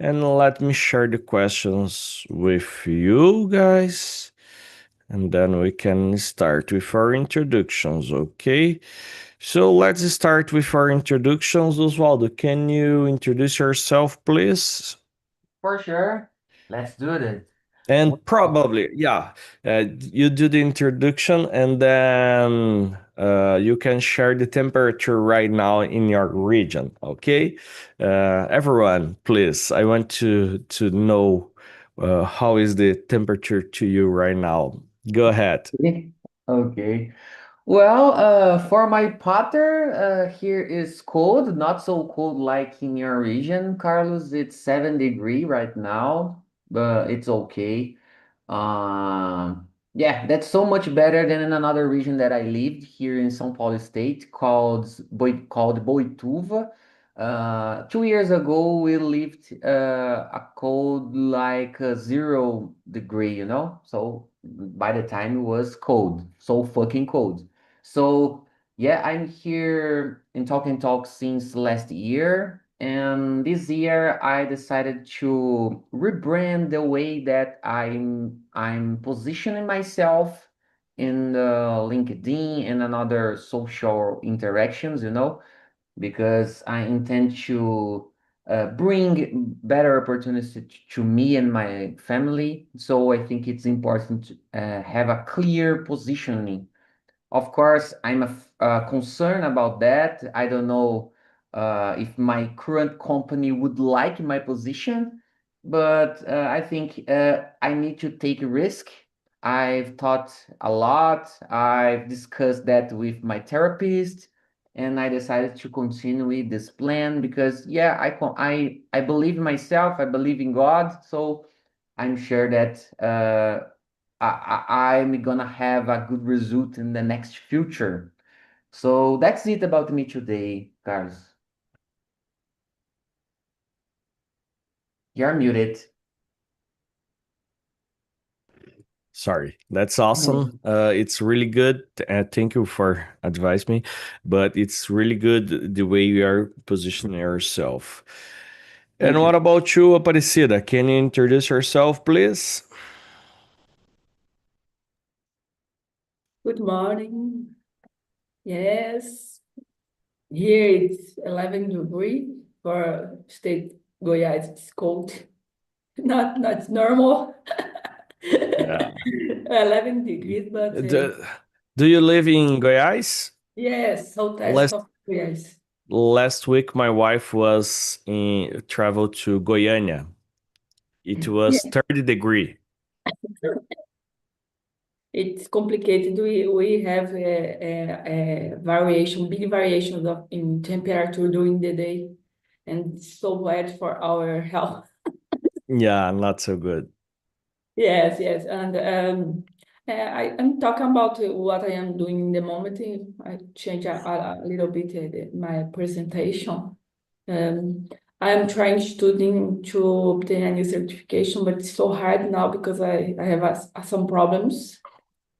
And let me share the questions with you guys. And then we can start with our introductions, okay? So let's start with our introductions. Oswaldo, can you introduce yourself, please? For sure. Let's do it. And Well, probably, yeah, you do the introduction and then you can share the temperature right now in your region, okay? Everyone, please, I want to know how is the temperature to you right now. Go ahead. okay. Okay. Well, for my partner, here is cold, not so cold like in your region, Carlos. It's 7 degree right now, but it's okay. Yeah, that's so much better than in another region that I lived here in São Paulo State called Boituva. 2 years ago, we lived a cold like 0 degree, So by the time it was cold, so fucking cold. So yeah, I'm here in Talk and Talk since last year. And this year I decided to rebrand the way that I'm positioning myself in the LinkedIn and another social interactions, because I intend to bring better opportunities to me and my family. So I think it's important to have a clear positioning. Of course, I'm concerned about that. I don't know if my current company would like my position, but I think I need to take a risk. I've thought a lot. I've discussed that with my therapist, and I decided to continue with this plan because, yeah, I believe in myself. I believe in God. So I'm sure that I'm gonna have a good result in the next future. So that's it about me today, Carlos. You're muted. Sorry, that's awesome. Mhm. It's really good. Thank you for advising me, but it's really good the way you are positioning yourself. And Thank what you. about you, Aparecida? Can you introduce yourself, please? Good morning. Yes, here it's 11 degree for state Goiás. It's cold, not normal. Yeah. 11 degrees, but Do, do you live in Goiás? yes, southeast Last of Goiás. last week, my wife was in travel to Goiânia. It was Yeah, 30-degree. it's complicated. We have a variation, big variations of in temperature during the day, and it's so bad for our health. Yeah, not so good. Yes, yes, and I'm talking about what I am doing in the moment. I change a little bit my presentation. Um, I am trying studying to obtain a new certification, but it's so hard now because I have some problems,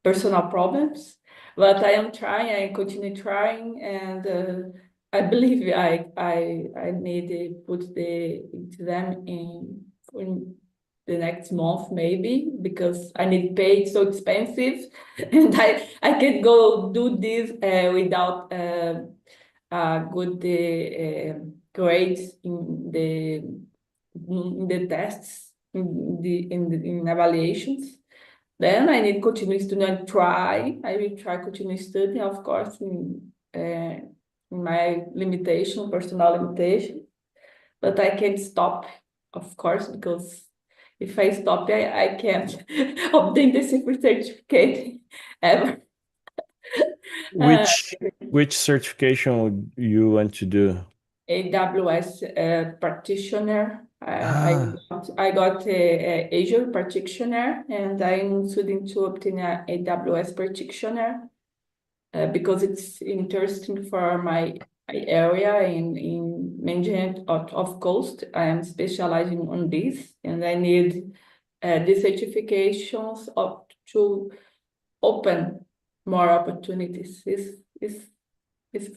personal problems. But I am trying. I continue trying, and I believe I need to put the exam in the next month maybe because I need pay. It's so expensive, and I can go do this without good grades in the tests in evaluations. Then I need continue studying and try. I will try continue studying, of course, in my limitation, personal limitation. But I can't stop, of course, because if I stop, I can't obtain the super certificate ever. Uh, Which certification would you want to do? AWS practitioner. Ah, I got a Azure practitioner, and I'm studying to obtain a AWS practitioner because it's interesting for my area in management of cost. I am specializing on this, and I need the certifications to open more opportunities. Is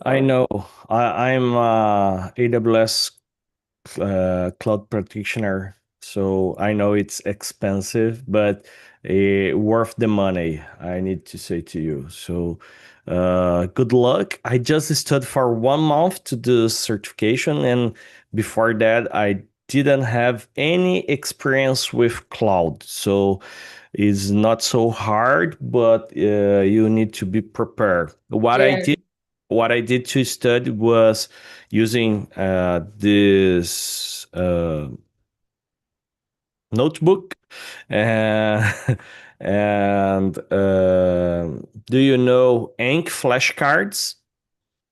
I for know. I'm a AWS cloud practitioner. So I know it's expensive, but worth the money, I need to say to you. So good luck. I just studied for 1 month to do certification, and before that, I didn't have any experience with cloud. So it's not so hard, but you need to be prepared. Yes, What I did to study was using this notebook, uh, and do you know ink flashcards?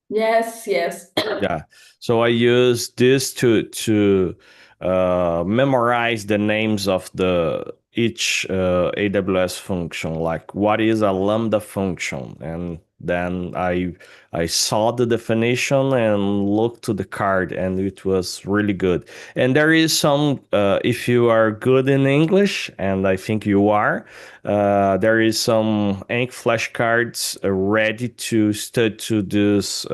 yes, yes. Yeah. So I use this to memorize the names of the each AWS function, like what is a lambda function, and then I saw the definition and looked to the card, and it was really good. And there is some, if you are good in English, and I think you are, there is some ink flashcards ready to study to this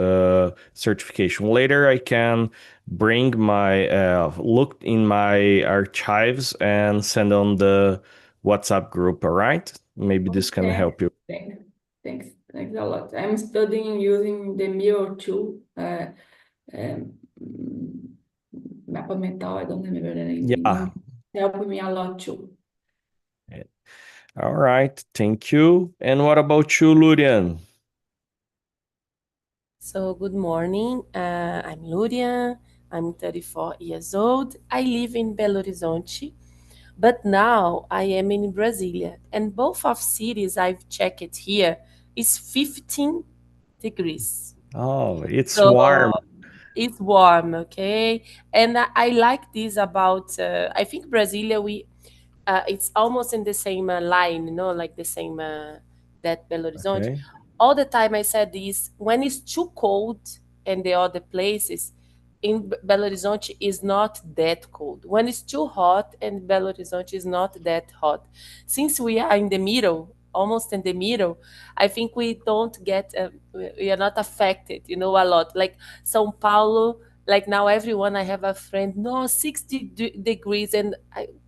certification. Later, I can bring my look in my archives and send on the WhatsApp group. All right, maybe this can Okay. help you. Thanks a lot. I'm studying using the mirror tool. Um, Mapa Mental, I don't remember the name in Yeah. English. Helped me a lot too. All right. Thank you. And what about you, Lurian? So, good morning. I'm Luria. I'm 34 years old. I live in Belo Horizonte, but now I am in Brasilia. And both of cities I've checked here is 15 degrees. Oh, it's So warm. it's warm, okay? And I like this about, I think Brasilia, it's almost in the same line, like the same that Belo Horizonte. Okay. All the time I said this, when it's too cold in the other places, in Belo Horizonte is not that cold. When it's too hot, in Belo Horizonte is not that hot. Since we are in the middle, almost in the middle, I think we don't get, we are not affected, a lot. Like São Paulo, like now everyone, I have a friend, no, 60 degrees, and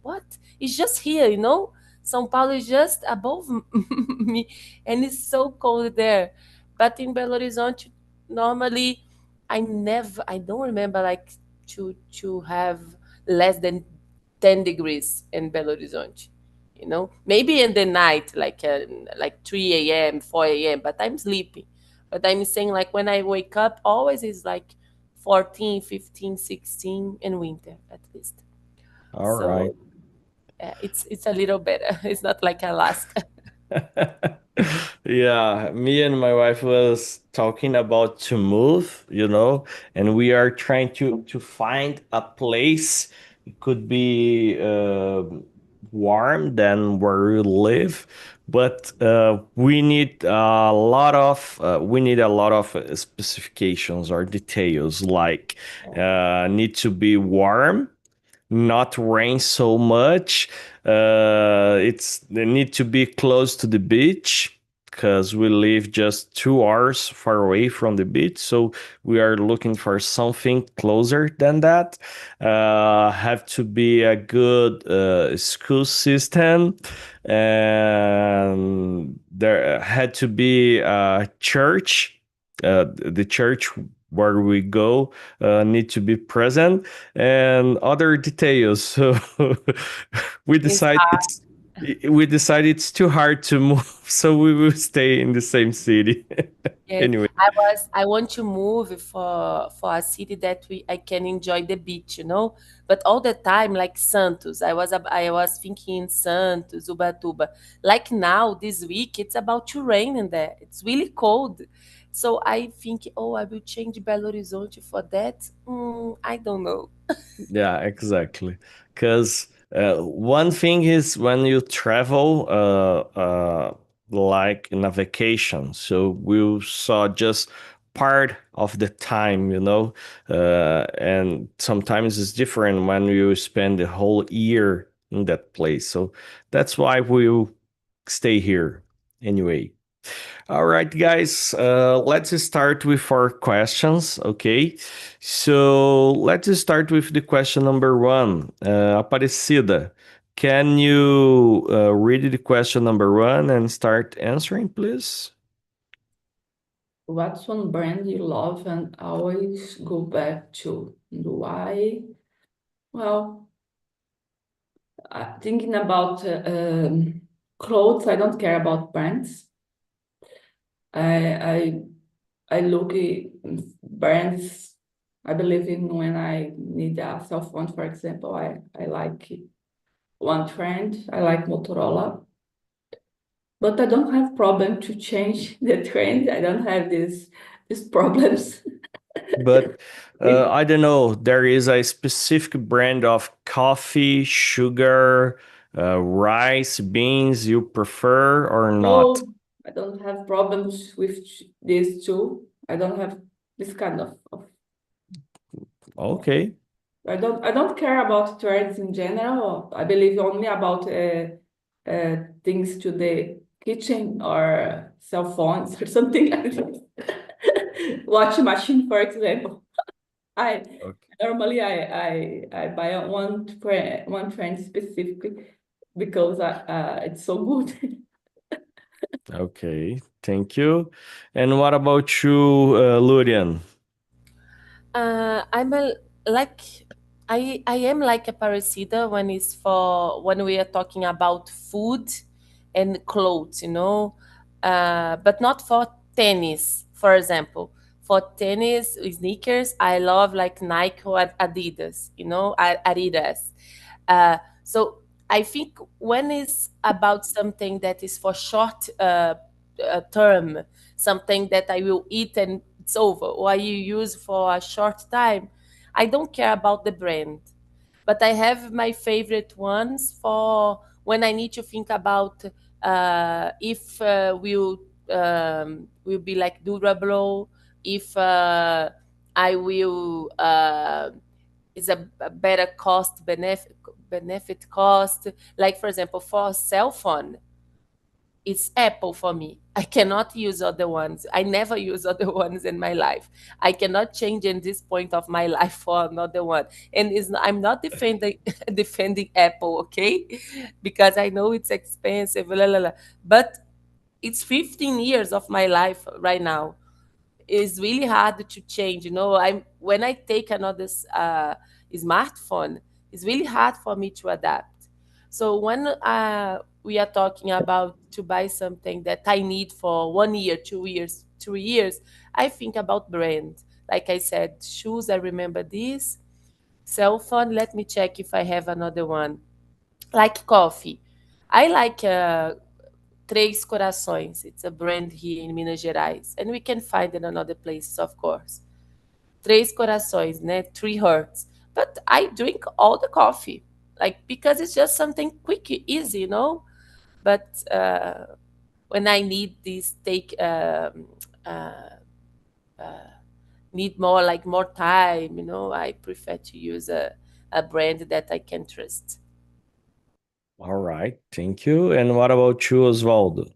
what? It's just here, São Paulo is just above me, and it's so cold there. But in Belo Horizonte, normally, I don't remember like to have less than 10 degrees in Belo Horizonte. Maybe in the night, like 3 a.m., 4 a.m., but I'm sleeping. But I'm saying like when I wake up, always is like 14, 15, 16 in winter at least. All right. So it's a little better. It's not like Alaska. Yeah, me and my wife was talking about to move, and we are trying to find a place. It could be warm than where we live, but we need a lot of specifications or details, like need to be warm, not rain so much. They need to be close to the beach because we live just 2 hours far away from the beach. So we are looking for something closer than that. Have to be a good school system, and there had to be a church. The church where we go need to be present, and other details. So we It's decide it's we decide it's too hard to move, so we will stay in the same city. Yes, Anyway, I want to move for a city that I can enjoy the beach, But all the time, like Santos, I was thinking in Santos, Ubatuba. Like now, this week, it's about to rain in there. It's really cold. So I think, oh, I will change Belo Horizonte for that. I don't know. yeah, exactly. Because one thing is when you travel, like in a vacation, so we saw just part of the time, and sometimes it's different when you spend the whole year in that place. So that's why we'll stay here anyway. All right, guys, let's start with our questions, okay? So let's start with the question number one. Aparecida, can you read the question number one and start answering, please? What's one brand you love and always go back to? And why? Well, thinking about clothes, I don't care about brands. I look at brands. I believe in when I need a cell phone, for example. I like one trend. I like Motorola, but I don't have problem to change the trend. I don't have these problems. But I don't know, there is a specific brand of coffee, sugar, rice, beans you prefer or not? No, I don't have problems with these two. I don't have this kind of Okay. I don't care about trends in general. I believe only about things to the kitchen or cell phones or something like that. Watch machine, for example. I Okay. normally I buy one trend specifically because it's so good. Okay, thank you. And what about you, Lurian? I'm a like I am like a Aparecida when we are talking about food and clothes, but not for tennis, for example. For tennis sneakers, I love like Nike or Adidas, Adidas. So I think when it's about something that is for short term, something that I will eat and it's over, or you use for a short time, I don't care about the brand. But I have my favorite ones for when I need to think about if will be like durable, if I will is a better cost benefit cost. Like for example, for a cell phone, it's Apple for me. I cannot use other ones. I never use other ones in my life. I cannot change in this point of my life for another one. And I'm not defending defending Apple, okay? Because I know it's expensive, but it's 15 years of my life right now. It's really hard to change. I'm when I take another smartphone, it's really hard for me to adapt. So when we are talking about to buy something that I need for 1 year, 2 years, 3 years, I think about brand. Like I said, shoes, I remember this. Cell phone, let me check if I have another one. Like coffee. I like Três Corações. It's a brand here in Minas Gerais. And we can find it in other places, of course. Três Corações, né? 3 hearts. But I drink all the coffee, like because it's just something quick, easy. But when I need this need more time, I prefer to use a brand that I can trust. All right, thank you. And what about you, Osvaldo?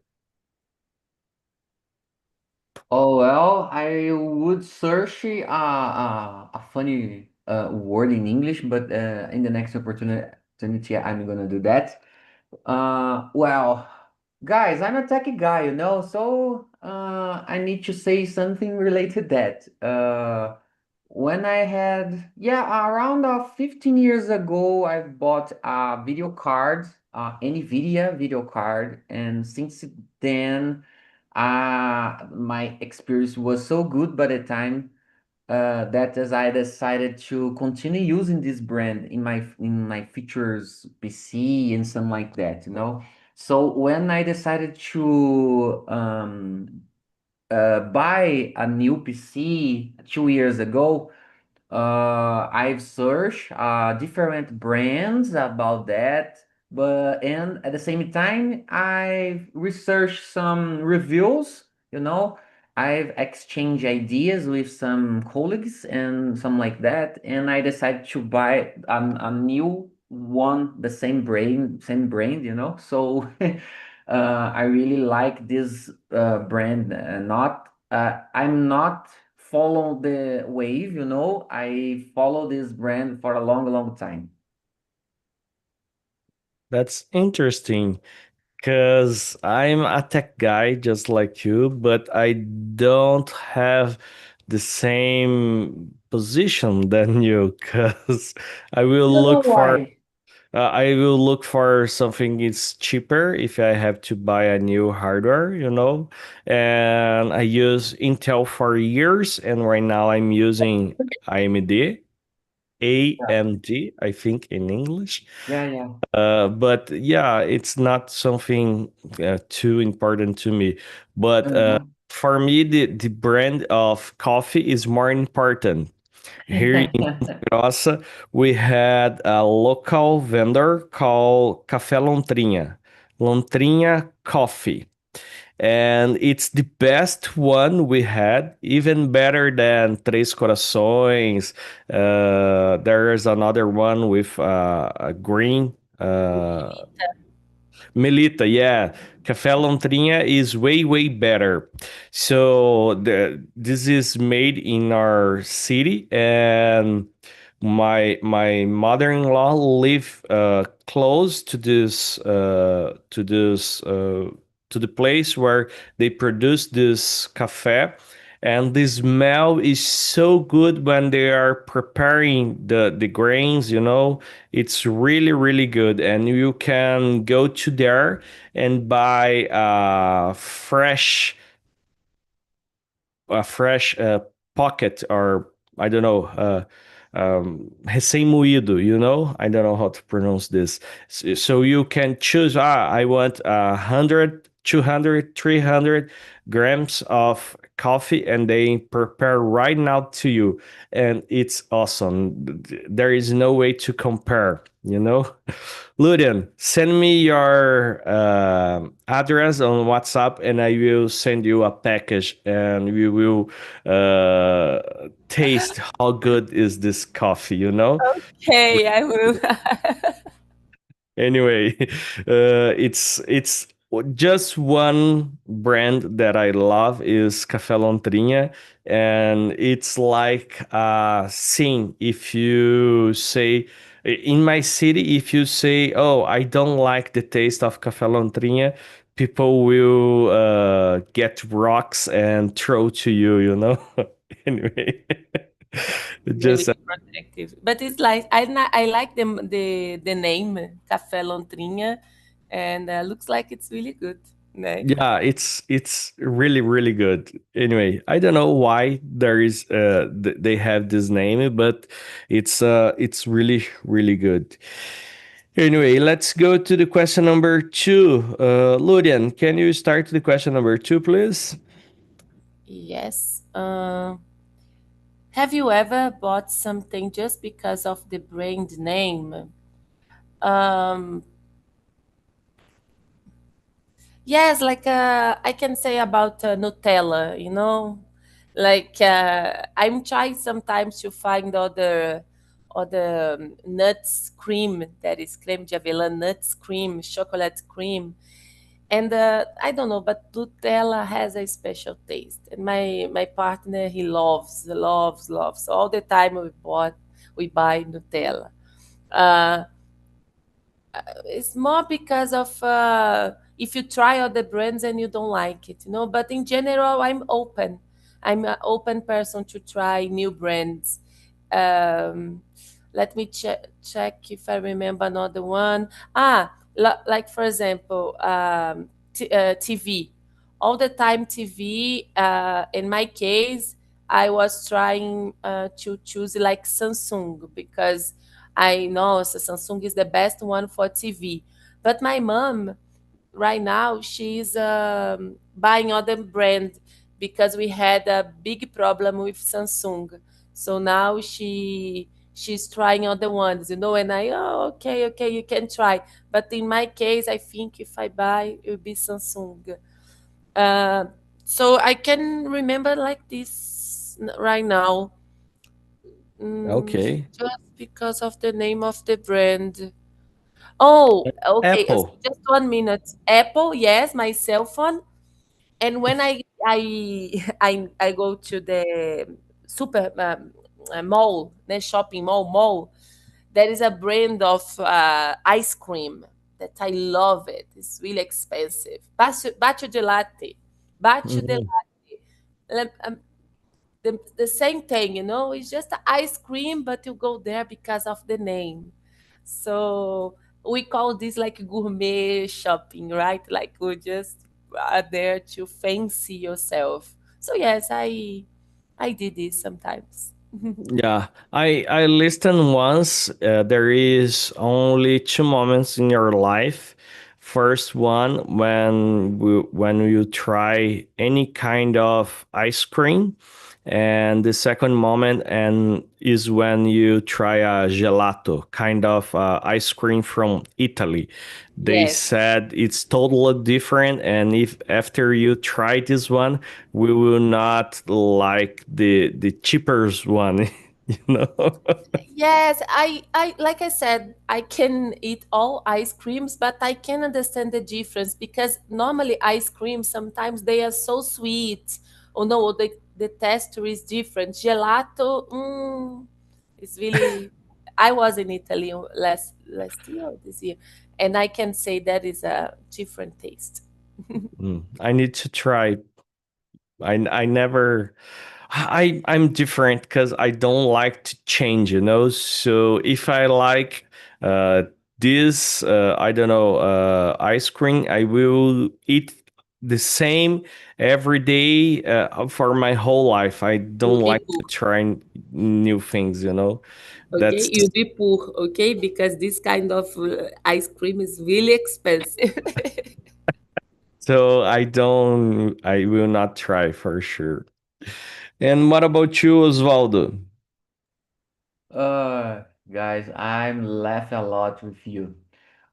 Oh, well, I would search a funny word in English, but in the next opportunity, I'm gonna do that. Well, guys, I'm a techie guy, so I need to say something related to that. When I had, yeah, around 15 years ago, I bought a video card, NVIDIA video card, and since then, my experience was so good by the time that as I decided to continue using this brand in my features PC and something like that. So when I decided to buy a new PC 2 years ago, I've searched different brands about that, and at the same time, I've researched some reviews. You know, I've exchanged ideas with some colleagues and some like that, and I decided to buy a new one, the same brand. So I really like this brand. I'm not follow the wave, you know. I follow this brand for a long, long time. That's interesting because I'm a tech guy just like you, but I don't have the same position than you because I will I don't know look for why. I will look for something it's cheaper if I have to buy a new hardware, you know. And I use Intel for years, and right now I'm using AMD, Yeah, AMD, I think in English. yeah, yeah. But yeah, it's not something too important to me. But Mhm. for me, the brand of coffee is more important. Here in Grossa, we had a local vendor called Café Lontrinha, Lontrinha Coffee. And it's the best one we had, even better than Três Corações. There is another one with a green. Melita, yeah. Café Lontrinha is way, way better. So this is made in our city, and my mother-in-law live close to the place where they produce this cafe, and the smell is so good when they are preparing the grains, you know. It's really, really good. And you can go to there and buy a fresh pocket, or I don't know, recém-moído, you know? I don't know how to pronounce this. So you can choose, I want 100, 200, 300 grams of coffee, and they prepare right now to you. And it's awesome. There is no way to compare, you know? Ludian, send me your address on WhatsApp, and I will send you a package, and we will taste how good is this coffee, you know? Okay, I will. Anyway, it's just one brand that I love is Café Lontrinha, and it's like a scene. If you say in my city, if you say, "Oh, I don't like the taste of Café Lontrinha," people will get rocks and throw to you. You know. Anyway, Really just protective. But it's like I like the name Café Lontrinha, and looks like it's really good. Né? yeah, it's really, really good. Anyway, I don't know why there is they have this name, but it's really, really good. Anyway, let's go to the question number two. Ludian, can you start the question number two, please? Yes. Have you ever bought something just because of the brand name? Um, yes, like I can say about Nutella, you know, like I'm trying sometimes to find other nuts cream that is creme de avelã, nuts cream, chocolate cream, and I don't know, but Nutella has a special taste, and my partner he loves. So all the time we buy Nutella. Uh, it's more because of if you try other brands and you don't like it, you know. But in general, I'm open. I'm an open person to try new brands. Um, Let me check if I remember another one. Like for example, TV. All the time, TV. In my case, I was trying to choose like Samsung because I know Samsung is the best one for TV. But my mom, right now, she's buying other brand because we had a big problem with Samsung. So now she's trying other ones, you know, and okay, you can try. But in my case, I think if I buy, it will be Samsung. Uh, so I can remember like this right now. Mm, Okay. just because of the name of the brand. Oh, okay. Apple. Just 1 minute. Apple, yes, my cell phone. And when I go to the super mall, the shopping mall, there is a brand of ice cream that I love it. It's really expensive. Bacio de latte. Bacio de Mhm. latte. The same thing, it's just ice cream, but you go there because of the name. So we call this like gourmet shopping, right? Like we just are there to fancy yourself. So yes, I did this sometimes. Yeah, I listened once. There is only two moments in your life. First one when you try any kind of ice cream, and the second moment and is when you try a gelato, kind of ice cream from Italy. They Yes. said it's totally different, and if after you try this one, we will not like the cheapest one. you know Yes, I like I said, I can eat all ice creams, but I can understand the difference because normally ice creams sometimes they are so sweet. Or no, or the texture is different. Gelato, it's really. I was in Italy last year or this year, and I can say that is a different taste. I need to try. I never. I'm different because I don't like to change. So if I like uh this I don't know ice cream, I will eat the same every day for my whole life. I don't You'll be like poor, to try new things. okay? That's You'll be poor, okay? Because this kind of ice cream is really expensive. so I will not try for sure. And what about you, Osvaldo? Uh, guys, I'm laughing a lot with you.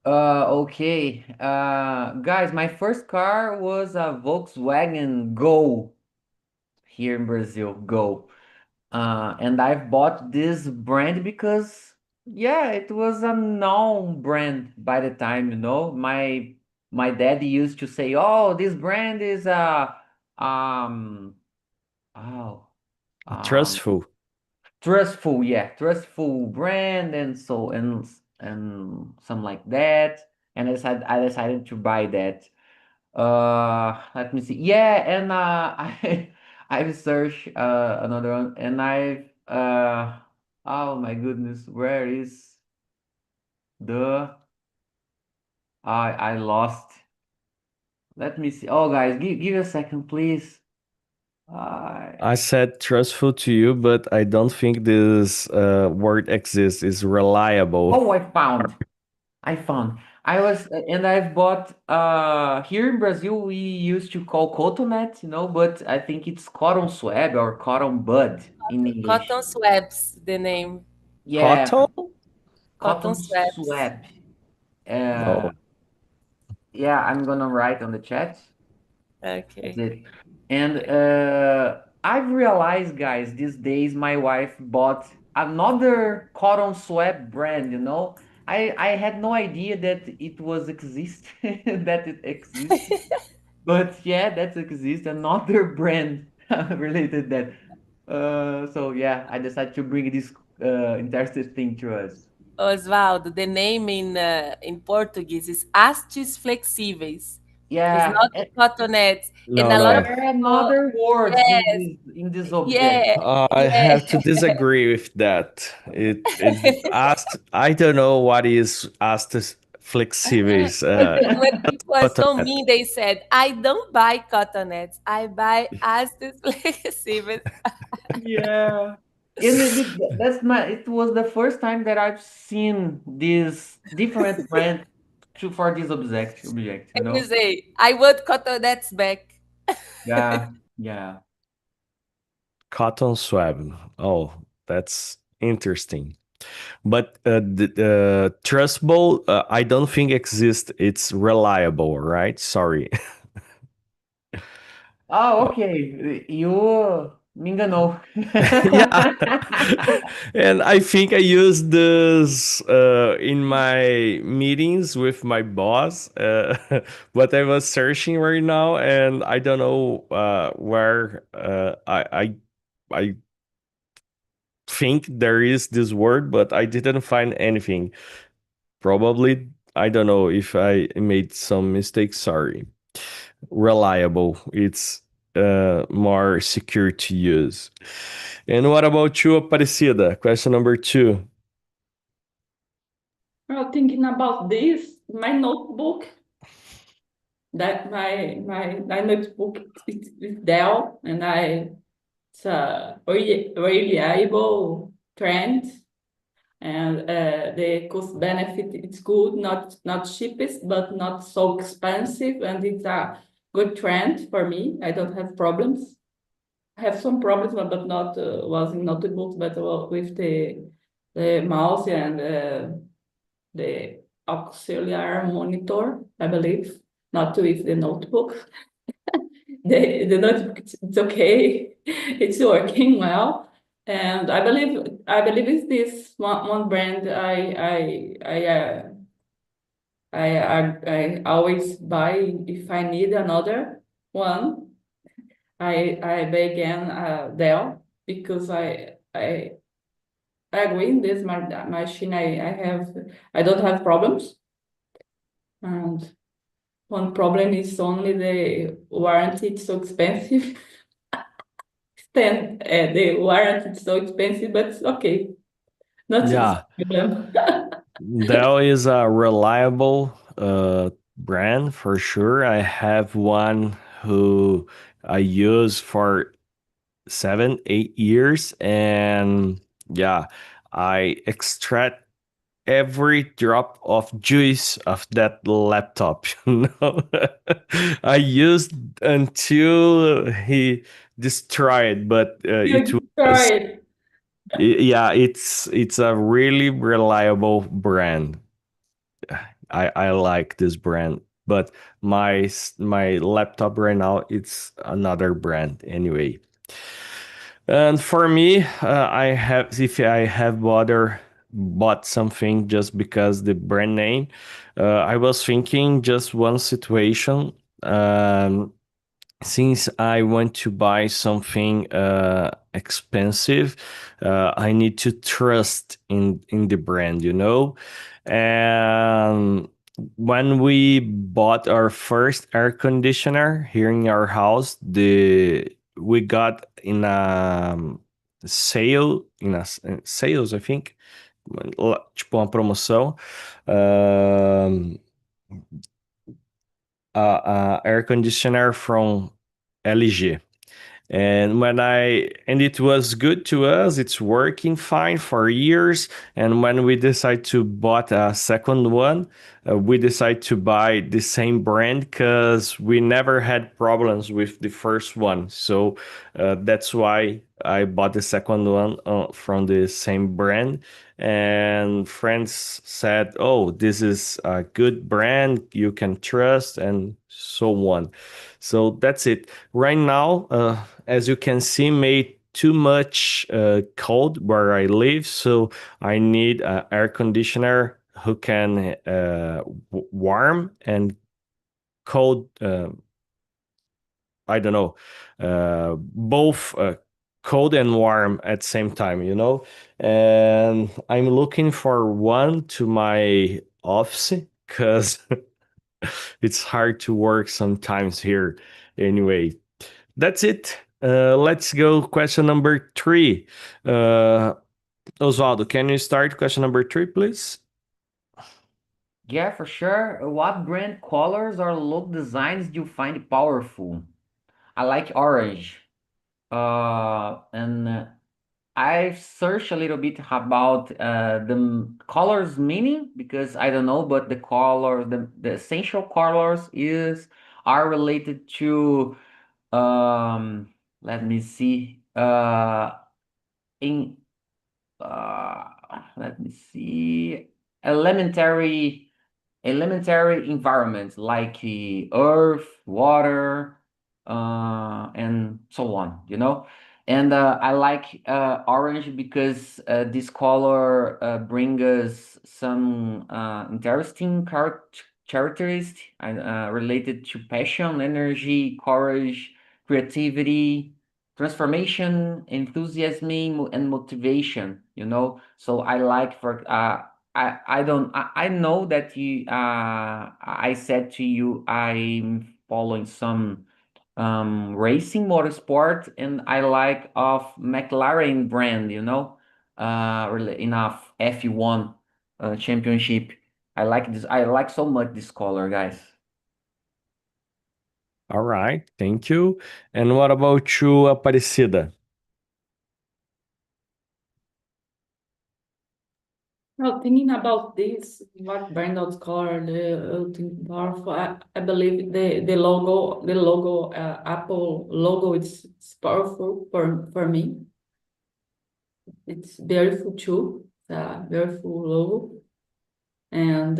Okay. Guys, my first car was a Volkswagen Go here in Brazil. Go. And I've bought this brand because, yeah, it was a known brand by the time, My dad used to say, "Oh, this brand is a um oh um Trustful. trustful, yeah, trustful brand and so and something like that." And I decided to buy that. Let me see. Yeah, and I've searched another one, and oh my goodness, where is the I lost. Let me see. Oh, guys, give a second, please. I I said trustful to you, but I don't think this word exists. Is reliable. oh, I found. And I've bought here in Brazil we used to call cotonut, but I think it's cotton swab or cotton bud in English. Cotton swabs, the name. Yeah, Cotton? Cotton cotton swabs. swab. Uh, No. yeah, I'm gonna write on the chat. That's Okay. it. And I've realized, guys, these days my wife bought another cotton swab brand, I had no idea that it was exist that it exists. But yeah, that exists. Another brand related that. So yeah, I decided to bring this interesting thing to us. Osvaldo, the name in Portuguese is hastes flexíveis. It's Yeah, not cotonettes. And No, a lot there of no. are people, another words in yes, this object. yeah, I yeah. have to disagree with that. It asked. I don't know what is astas flexibles. When people are so Cotonete. mean, they said, I don't buy cotonettes. I buy hastes flexíveis. Yeah. And it was the first time that I've seen this different brand for this object, And you say, I want cotonettes back. Yeah, yeah. Cotton swab. Oh, that's interesting. But the trustable, I don't think exists. It's reliable, right? Sorry. Oh, okay. You. Me enganou. Yeah. And I think I use this in my meetings with my boss. But I was searching right now, and I don't know where I think there is this word, but I didn't find anything. Probably, I don't know if I made some mistakes. Sorry. Reliable. It's more secure to use. And what about you, Aparecida? Question number 2. Well, thinking about this, my notebook, that my notebook is Dell, and it's a reliable trend, and the cost benefit it's good, not cheapest, but not so expensive, and it's a good trend for me. I don't have problems. I have some problems, but not was in notebooks, but with the mouse and the auxiliary monitor, I believe, not with the notebook. The notebook it's okay, it's working well, and I believe it's this one brand I always buy if I need another one. I began Dell because I agree in this machine I don't have problems, and one problem is only the warranty. It's so expensive. Then the warranty is so expensive, but it's okay. Not a Yeah, problem. Dell is a reliable brand for sure. I have one who I use for 7, 8 years, and yeah, I extract every drop of juice of that laptop. You know, I used until he destroyed, but it You was destroy yeah, it's a really reliable brand. I like this brand, but my laptop right now it's another brand anyway. And for me, I have if I have bought something just because the brand name, I was thinking just one situation. Since I want to buy something expensive, I need to trust in the brand, you know. And when we bought our first air conditioner here in our house, the we got in a sale, sales, I think, tipo uma promoção. Um, a air conditioner from LG. And it was good to us, it's working fine for years. And when we decide to bought a second one, we decide to buy the same brand because we never had problems with the first one. So that's why I bought the second one from the same brand. And friends said, oh, this is a good brand you can trust, and so on. So that's it. Right now, as you can see, made too much cold where I live, so I need an air conditioner who can warm and cold. I don't know, both cold and warm at the same time. You know, and I'm looking for one to my office because it's hard to work sometimes here. Anyway, that's it. Let's go. Question number 3. Osvaldo, can you start question number 3, please? Yeah, for sure. What brand colors or look designs do you find powerful? I like orange. And I've searched a little bit about colors meaning because I don't know, but the essential colors are related to let me see in uh, let me see elementary environments like earth, water, and so on, you know. And I like orange because this color brings us some interesting characteristics related to passion, energy, courage, creativity, transformation, enthusiasm, and motivation. So I like I know that you I said to you I'm following some racing motorsport, and I like of McLaren brand, enough F1 championship. I like this. I like so much this color, guys. All right, thank you. And what about you, Aparecida? Well, thinking about this, what brand of color the think powerful, I believe the logo, Apple logo, it's powerful for me. It's beautiful too, beautiful logo, and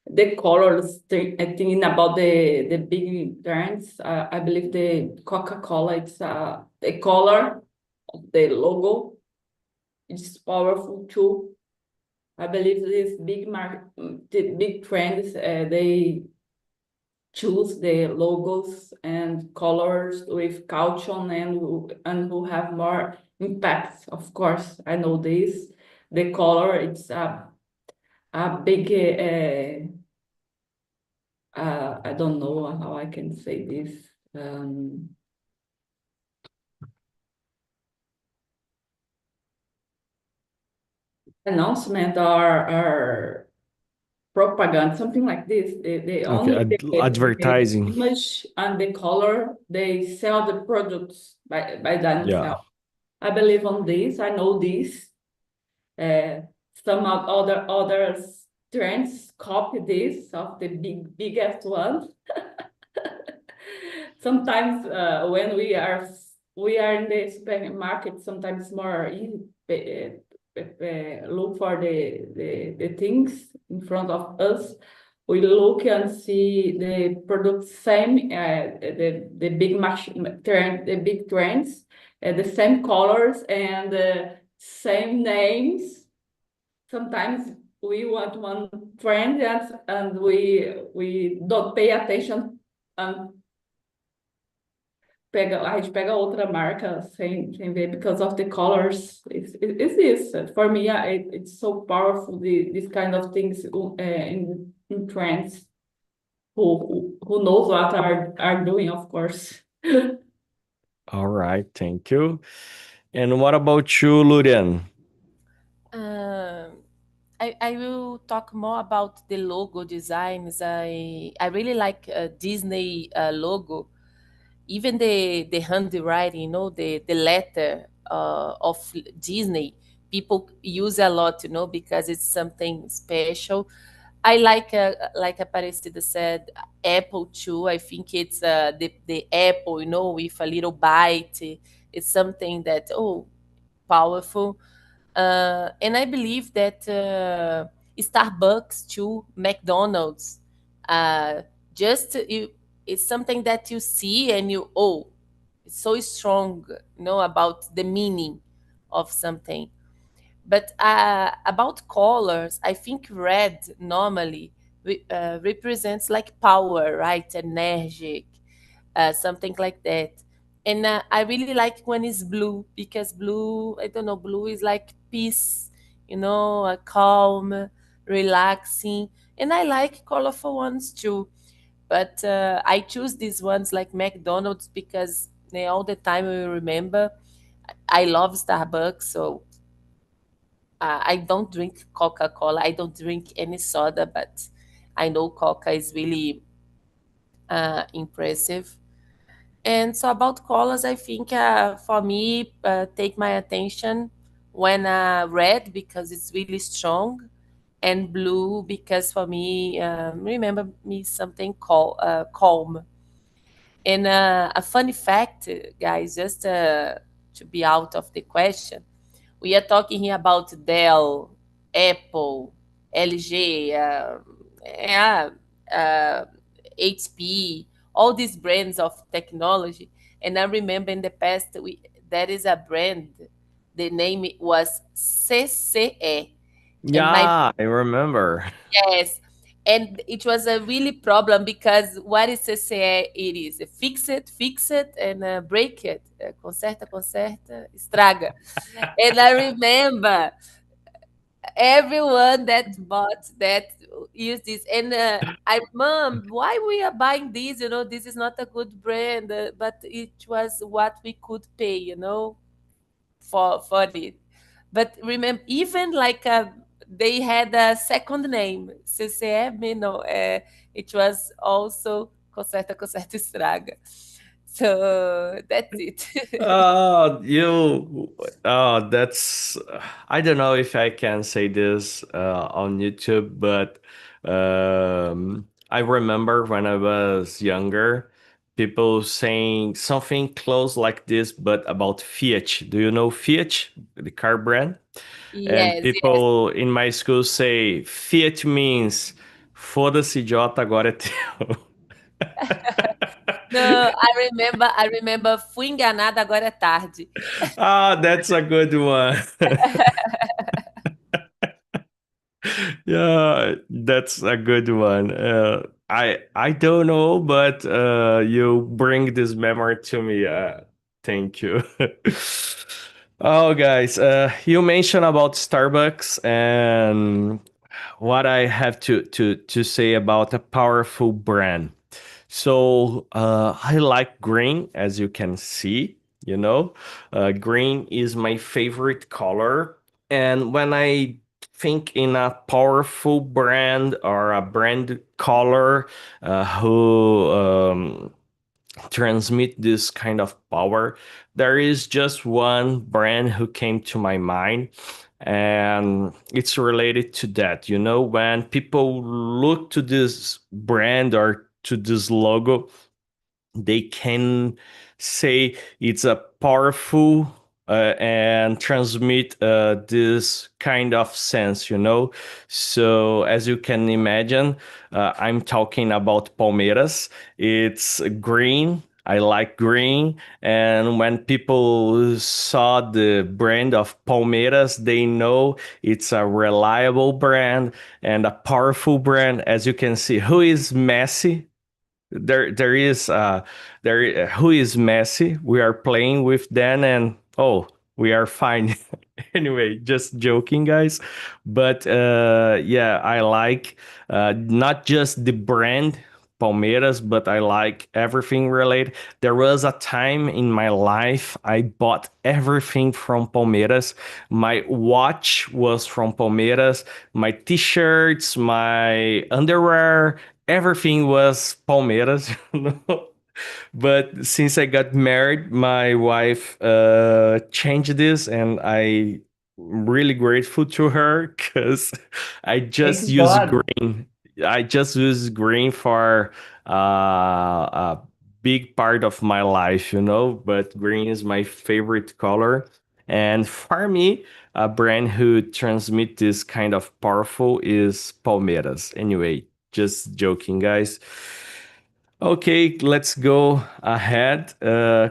the colors. Thinking about the big brands, I believe the Coca-Cola. It's the color of the logo. It's powerful too. I believe these the big trends, they choose the logos and colors with caution and who have more impact. Of course, I know this. The color, it's a big. I don't know how I can say this. Announcement or propaganda, something like this. They Okay, only the advertising. image and the color, they sell the products by Yeah. themselves. I believe on this. I know this. Some of other trends copy this of the biggest ones. Sometimes when we are in the supermarket, sometimes more easy look for the things in front of us. We look and see the product same, the trend, the big trends, the same colors and same names. Sometimes we want one trend and we don't pay attention and a gente pega outra marca sem ver because of the colors. It's this. For me, it's so powerful, this kind of things in trends. Who knows what are doing, of course. All right, thank you. And what about you, Lurian? I will talk more about the logo designs. I really like Disney logo, even the handwriting, the letter of Disney. People use a lot, because it's something special. I like Aparecida said, Apple too. I think it's the apple, with a little bite. It's something that powerful. And I believe that Starbucks too, McDonald's, uh, just it's something that you see and it's so strong, about the meaning of something. But about colors, I think red normally represents like power, right? Energetic, something like that. And I really like when it's blue because blue, I don't know, blue is like peace, calm, relaxing. And I like colorful ones too. But I choose these ones like McDonald's because all the time we remember. I love Starbucks, so I don't drink Coca-Cola. I don't drink any soda, but I know Coca is really impressive. And so about colors, I think for me, take my attention when red because it's really strong, and blue because for me, remember me something calm. And a funny fact, guys, just to be out of the question, we are talking here about Dell, Apple, LG, yeah, uh, HP, all these brands of technology. And I remember in the past, there is a brand, the name was CCE. And my Yeah, I remember. Yes, and it was a really problem because what is CCE? It is fix it, and break it. Conserta, conserta, estraga. And I remember everyone that bought that used this, and mom, why we are buying this? This is not a good brand, but it was what we could pay, for it. But remember, even like they had a second name, CCM, it was also Conserta, Conserta, Estraga. So that's it. Oh, that's, I don't know if I can say this on YouTube, but I remember when I was younger, people saying something close like this, but about Fiat. Do you know Fiat, the car brand? And Yes, yes. people in my school say Fiat means foda-se idiota, agora é teu. No, I remember, fui enganada, agora é tarde. Ah, that's a good one. Yeah, that's a good one. I don't know, but you bring this memory to me. Thank you. Oh, guys, you mentioned about Starbucks and what I have to say about a powerful brand. So I like green, as you can see. Green is my favorite color, and when I think in a powerful brand or a brand color who transmit this kind of power, there is just one brand who came to my mind, and it's related to that. When people look to this brand or to this logo, they can say it's a powerful and transmit this kind of sense. So as you can imagine, I'm talking about Palmeiras. It's green. I like green. And when people saw the brand of Palmeiras, they know it's a reliable brand and a powerful brand. As you can see, who is Messi? There is who is Messi? We are playing with them, and oh, we are fine. Anyway, just joking, guys. But yeah, I like not just the brand Palmeiras, but I like everything related. There was a time in my life I bought everything from Palmeiras. My watch was from Palmeiras, my t-shirts, my underwear, everything was Palmeiras. But since I got married, my wife changed this, and I'm really grateful to her because I just Thank use God. green. I just use green for a big part of my life. But green is my favorite color, and for me, a brand who transmit this kind of powerful is Palmeiras. Anyway, just joking, guys. Okay, let's go ahead.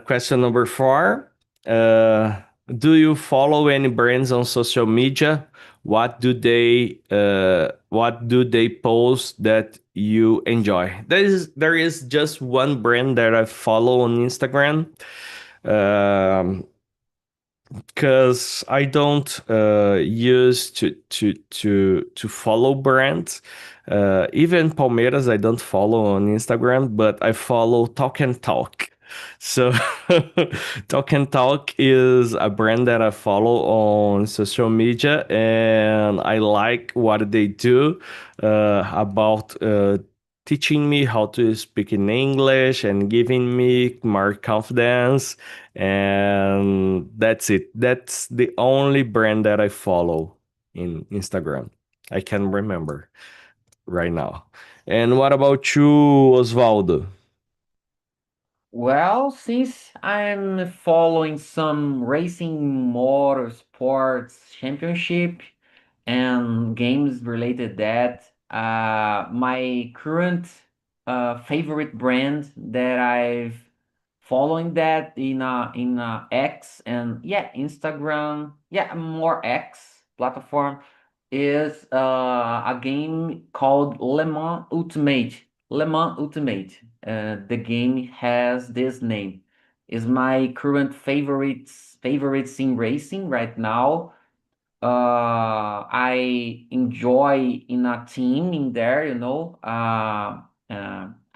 Question number 4. Uh, do you follow any brands on social media? What do they post that you enjoy? There is just one brand that I follow on Instagram. Because I don't use to follow brands. Even Palmeiras, I don't follow on Instagram, but I follow Talk and Talk. So Talk and Talk is a brand that I follow on social media, and I like what they do about teaching me how to speak in English and giving me more confidence, and that's it. That's the only brand that I follow in Instagram. I can remember right now. And what about you, Osvaldo? Well, since I'm following some racing motorsports championship and games related that, my current favorite brand that I've following that in X and yeah, Instagram, yeah, more X platform is a game called Le Mans Ultimate. Le Mans Ultimate. The game has this name. Is my current favorite sim racing right now. I enjoy in a team in there, you know.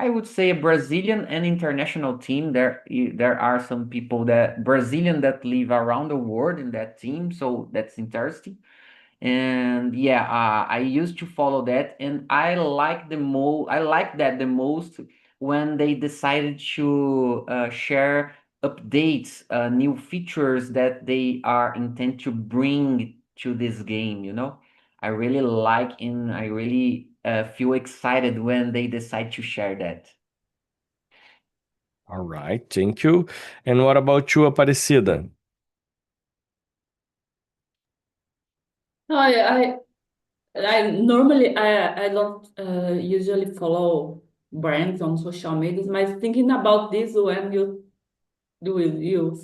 I would say a Brazilian and international team. There are some people that Brazilian that live around the world in that team, so that's interesting. And yeah, I used to follow that, and I like that the most when they decided to share updates, new features that they are intent to bring to this game, you know. I really like and I really feel excited when they decide to share that. All right, thank you. And what about you, Aparecida? No, I normally I don't usually follow brands on social media, but thinking about this when you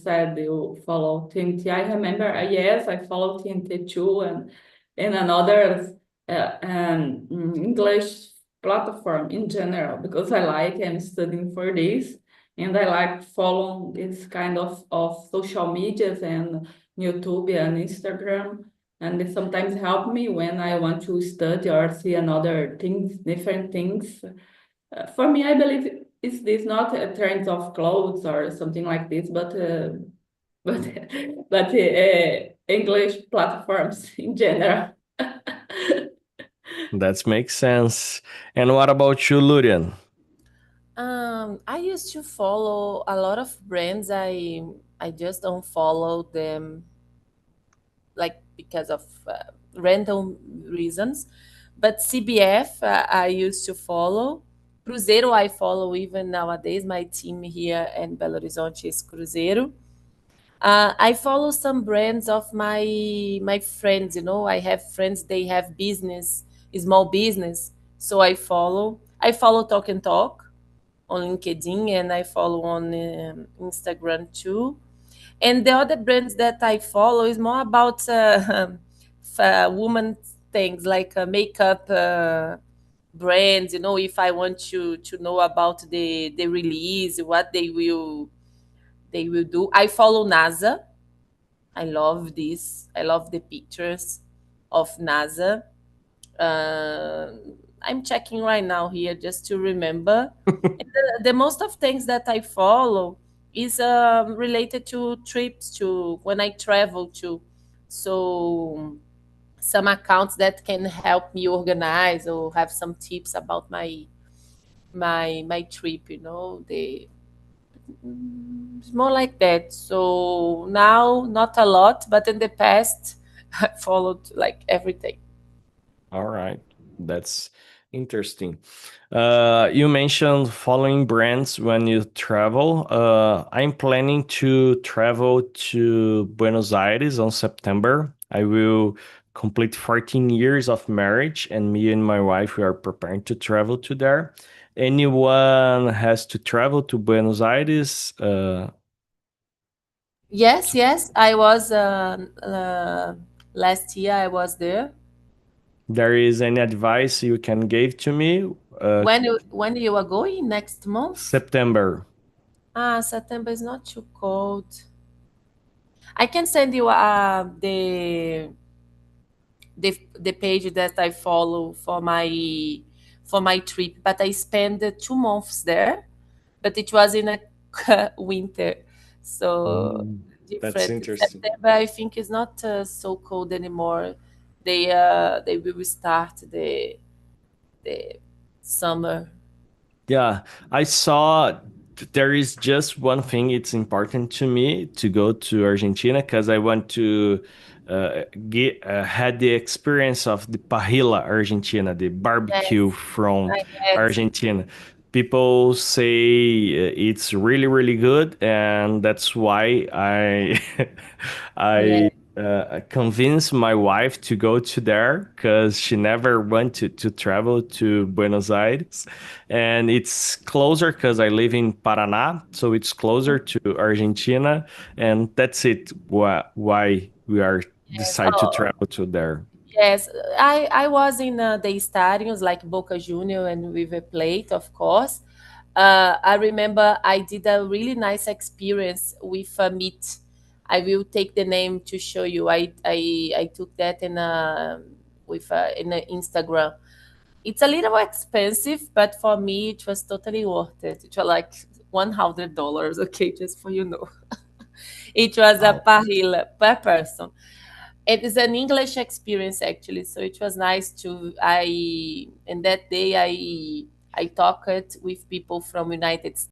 said you follow TNT. I remember, yes, I follow TNT too, and another English platform in general because I like and studying for this, and I like following this kind of social medias and YouTube and Instagram, and they sometimes help me when I want to study or see another things, different things. For me, I believe is this not a trend of clothes or something like this, but English platforms in general. That makes sense. And what about you, Lurian? I used to follow a lot of brands. I just don't follow them like because of random reasons. But CBF, I used to follow. Cruzeiro, I follow even nowadays. My team here in Belo Horizonte is Cruzeiro. I follow some brands of my friends. You know, I have friends. They have business, small business. So I follow. I follow Talk and Talk on LinkedIn, and I follow on Instagram too. And the other brands that I follow is more about woman things like makeup brands. You know, if I want to know about the release, what they will do. I follow NASA. I love this. I love the pictures of NASA. Uh, I'm checking right now here just to remember. And the most of things that I follow is related to trips to when I travel to. So some accounts that can help me organize or have some tips about my trip. You know, it's more like that. So now not a lot, but in the past I followed like everything. All right, that's interesting. You mentioned following brands when you travel. I'm planning to travel to Buenos Aires on September. I will complete 14 years of marriage, and me and my wife we are preparing to travel to there. Anyone has to travel to Buenos Aires? Yes, I was last year I was there. There is any advice you can give to me? When you are going next month? September. September is not too cold. I can send you the page that I follow for my trip, but I spent 2 months there, but it was in a winter, so That's different. interesting. September, I think, is not so cold anymore. They will start the summer. Yeah, I saw there is just one thing it's important to me to go to Argentina because I want to get had the experience of the paella Argentina, the barbecue Yes, from I had. Argentina. People say it's really really good, and that's why I I Yes. convince my wife to go to there because she never wanted to travel to Buenos Aires, and it's closer because I live in Paraná, so it's closer to Argentina, and that's it. Why we are Yes. decide to Oh, travel to there. yes. I was in the stadiums like Boca Junior and River Plate, of course. I remember I did a really nice experience with a meet. I will take the name to show you. I took that in a with in a Instagram. It's a little expensive, but for me it was totally worth it. It was like $100. Okay, just for you know. It was a Wow. parrilla per person. It is an English experience actually, so it was nice to I and that day I talked with people from United